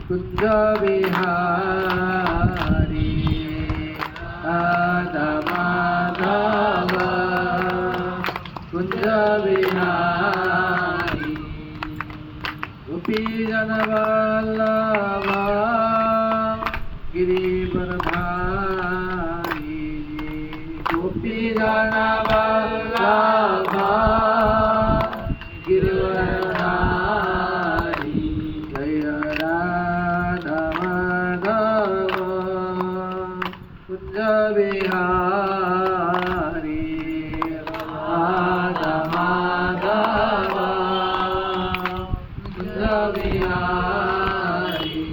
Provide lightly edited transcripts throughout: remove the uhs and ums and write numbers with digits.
कुंज बिहारी राधा माधव कुंज बिहारी गोपी जन वल्लभ गिरिवरधारी गोपी जन वल्लभ गिरिवरधारी जय राधा माधव कुंज बिहारी राधा माधव कुंज बिहारी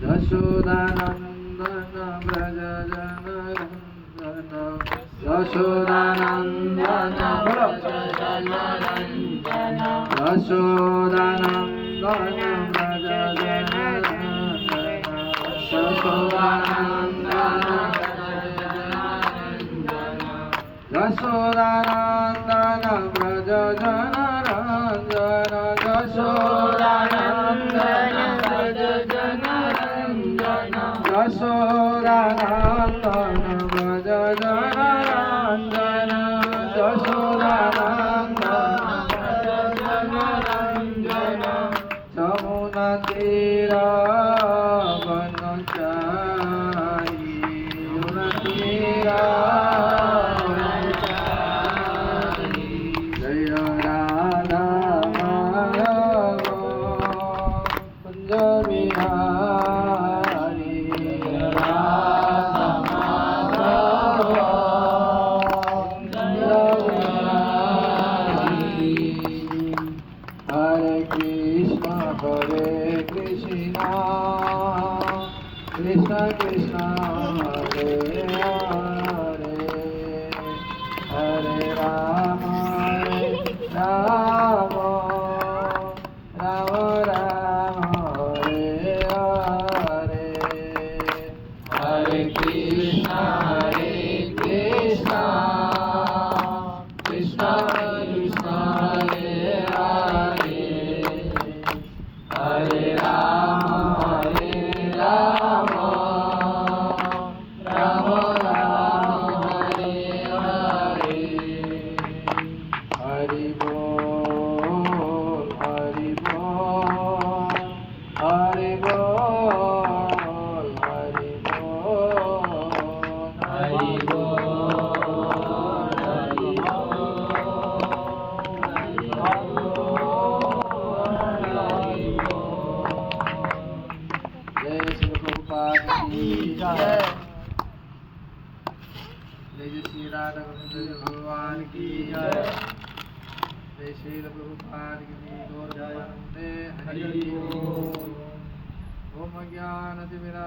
यशोदानंदन व्रज जनरंजन यशोदानंदन व्रज जनरंजन यशोदानंदन व्रज जनरंजन यशोदानंदन यशोदानंदन व्रज जनरंजन यशोदानंदन व्रज जनरंजन यशोदानंदन व्रज जनरंजन यशोदानंदन व्रज जनरंजन यमुना तीरा वनचारी यमुना तीरा वनचारी जय राधा माधव कुंज बिहारी राधा माधव कुंज बिहारी हरे कृष्ण कृष्ण कृष्ण हरे हरे हरे राम राम राम राम हरे हरे हरे कृष्ण कृष्ण कृष्ण हरे हरे हरे राम राम राम हरे हरे हरि बोल हरि बोल हरि बोल हरि बोल हरि बोल हरि जय श्री प्रभुपाद की जय जय श्री राधा गोविंद भगवान की जय जय श्री प्रभुपाद की जय हरि बोल ओम ज्ञान तिमिरा